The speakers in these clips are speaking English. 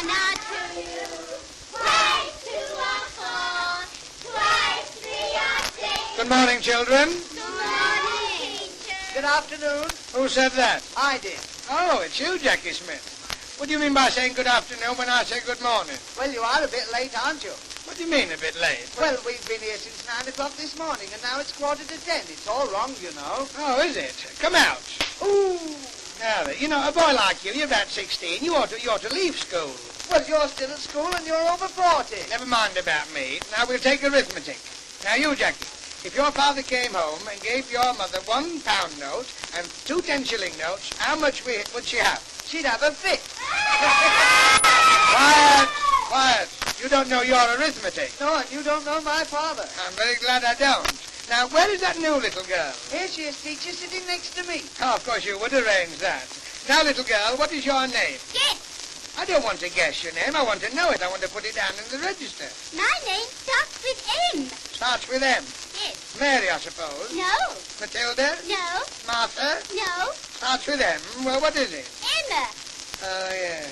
1 or 2. Twice 2 or 4. Twice 3 or 6. Good morning, children. Good morning, teacher. Good afternoon. Who said that? I did. Oh, it's you, Jackie Smith. What do you mean by saying good afternoon when I say good morning? Well, you are a bit late, aren't you? What do you mean, a bit late? Well, we've been here since 9 o'clock this morning, and now it's 9:45. It's all wrong, you know. Oh, is it? Come out. Ooh. Now, then, you know, a boy like you, you're about 16, you ought to leave school. Well, you're still at school and you're over 40. Never mind about me. Now, we'll take arithmetic. Now, you, Jackie, if your father came home and gave your mother £1 note and 2 10-shilling notes, how much would she have? She'd have a fit. Quiet! Quiet! You don't know your arithmetic. No, and you don't know my father. I'm very glad I don't. Now, where is that new little girl? Here she is, teacher, sitting next to me. Oh, of course you would arrange that. Now, little girl, what is your name? Yes, I don't want to guess your name. I want to know it. I want to put it down in the register. my name starts with M. Starts with M. Yes. Mary, I suppose. No. Matilda? No. Martha? No. Starts with M. Well, what is it? Emma. Oh, yes.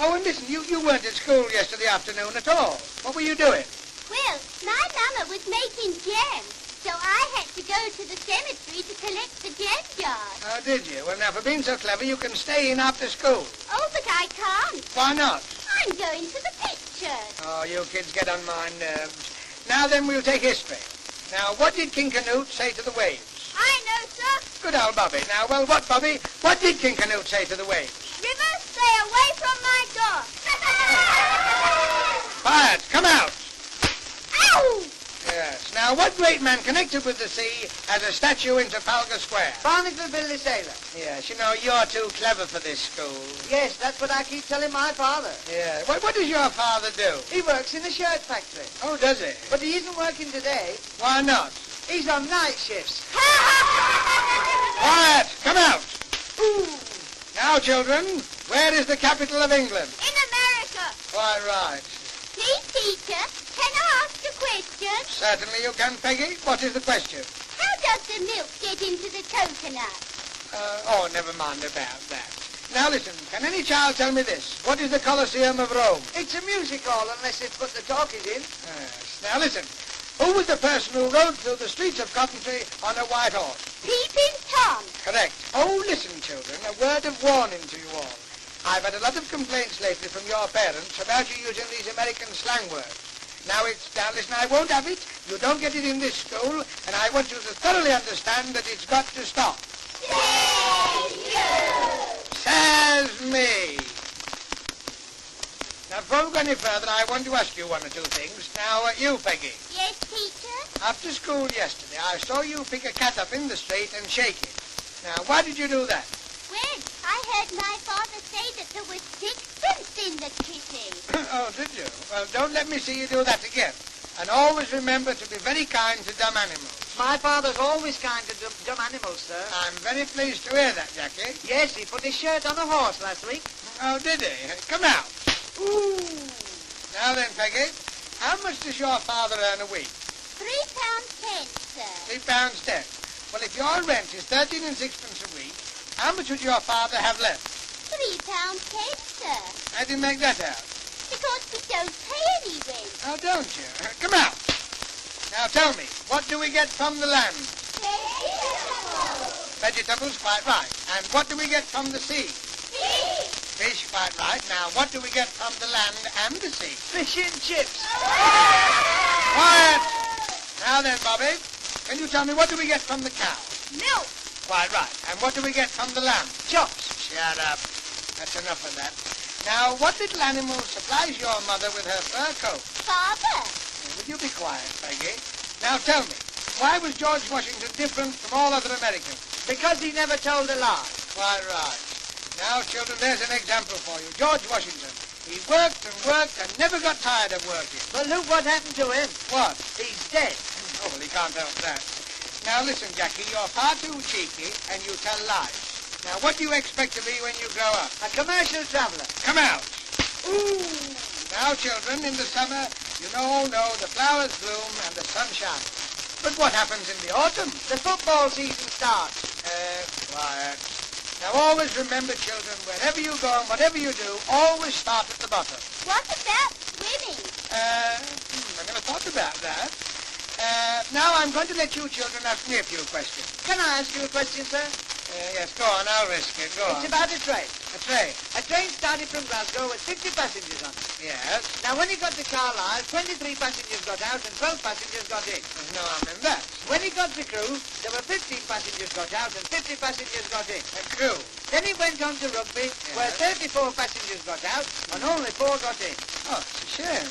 Oh, and listen, you weren't at school yesterday afternoon at all. What were you doing? Well, my mama was making jam, so I had to go to the cemetery to collect the jam jars. Oh, did you? Well, now, for being so clever, you can stay in after school. Oh, but I can't. Why not? I'm going to the pictures. Oh, you kids get on my nerves. Now, then, we'll take history. Now, what did King Canute say to the waves? I know, sir. Good old Bobby. Now, well, what, Bobby? What did King Canute say to the waves? River, stay away from my door. Quiet! Come out! Ow! Yes. Now, what great man connected with the sea has a statue in Trafalgar Square? Barnacle Bill the sailor. Yes, you know, you're too clever for this school. Yes, that's what I keep telling my father. Yeah. What does your father do? He works in a shirt factory. Oh, does he? But he isn't working today. Why not? He's on night shifts. Quiet! Come out! Ooh. Now, children, where is the capital of England? In America. Quite right. Please, teacher, can I ask a question? Certainly you can, Peggy. What is the question? How does the milk get into the coconut? Oh, never mind about that. Now, listen, can any child tell me this? What is the Colosseum of Rome? It's a music hall unless it's put the talkies in. Yes. Now, listen. Who was the person who rode through the streets of Coventry on a white horse? Peeping Tom. Correct. Oh, listen, children, a word of warning to you all. I've had a lot of complaints lately from your parents about you using these American slang words. Now, listen, I won't have it. You don't get it in this school, and I want you to thoroughly understand that it's got to stop. Says me. Now, before we go any further, I want to ask you one or two things. Now, you, Peggy. Yes, teacher? After school yesterday, I saw you pick a cat up in the street and shake it. Now, why did you do that? Well, I heard my father say that there was sixpence in the kitty. Oh, did you? Well, don't let me see you do that again. And always remember to be very kind to dumb animals. My father's always kind to dumb animals, sir. I'm very pleased to hear that, Jackie. Yes, he put his shirt on a horse last week. Oh, did he? Come out. Ooh. Now then, Peggy, how much does your father earn a week? £3.10, sir. £3.10. Well, if your rent is 13 and sixpence a week, how much would your father have left? £3.10, sir. How do you make that out? Because we don't pay any rent. Oh, don't you? Come out. Now tell me, what do we get from the land? Vegetables. Vegetables, quite right. And what do we get from the sea? Fish. Fish, quite right. Now, what do we get from the land and the sea? Fish and chips. Quiet! Now then, Bobby, can you tell me what do we get from the cow? Milk. Quite right. And what do we get from the lamb? Chops. Shut up. That's enough of that. Now, what little animal supplies your mother with her fur coat? Father. Would you be quiet, Peggy? Now tell me, why was George Washington different from all other Americans? Because he never told a lie. Quite right. Now, children, there's an example for you. George Washington. He worked and worked and never got tired of working. But look what happened to him. What? He's dead. Oh, well, he can't help that. Now, listen, Jackie, you're far too cheeky and you tell lies. Now, what do you expect to be when you grow up? A commercial traveller. Come out. Ooh. Now, children, in the summer, you all know the flowers bloom and the sun shines. But what happens in the autumn? The football season starts. Quiet. Now always remember, children, wherever you go and whatever you do, always start at the bottom. What about swimming? I never thought about that. Now I'm going to let you children ask me a few questions. Can I ask you a question, sir? Yes, go on, I'll risk it. Go on. It's about a train. A train? A train started from Glasgow with 50 passengers on it. Yes. Now, when he got to Carlisle, 23 passengers got out and 12 passengers got in. There's no harm in that. When he got to Crewe, there were 15 passengers got out and 50 passengers got in. A Crewe? Then he went on to Rugby, where 34 passengers got out and only 4 got in. Oh, it's a shame.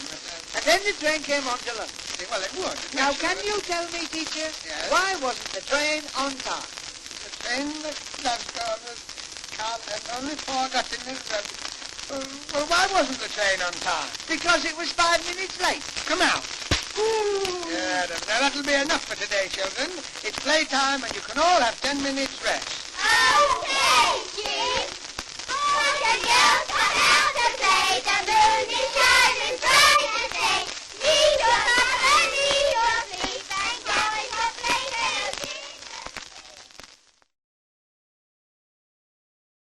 And then the train came on to London. Well, it would. Now, can you tell me, teacher, Yes? why wasn't the train on time? The train that Glasgow was and only 4 got in it. Well, why wasn't the train on time? Because it was 5 minutes late. Come out. Ooh. Yeah, now that'll be enough for today, children. It's playtime and you can all have 10 minutes rest.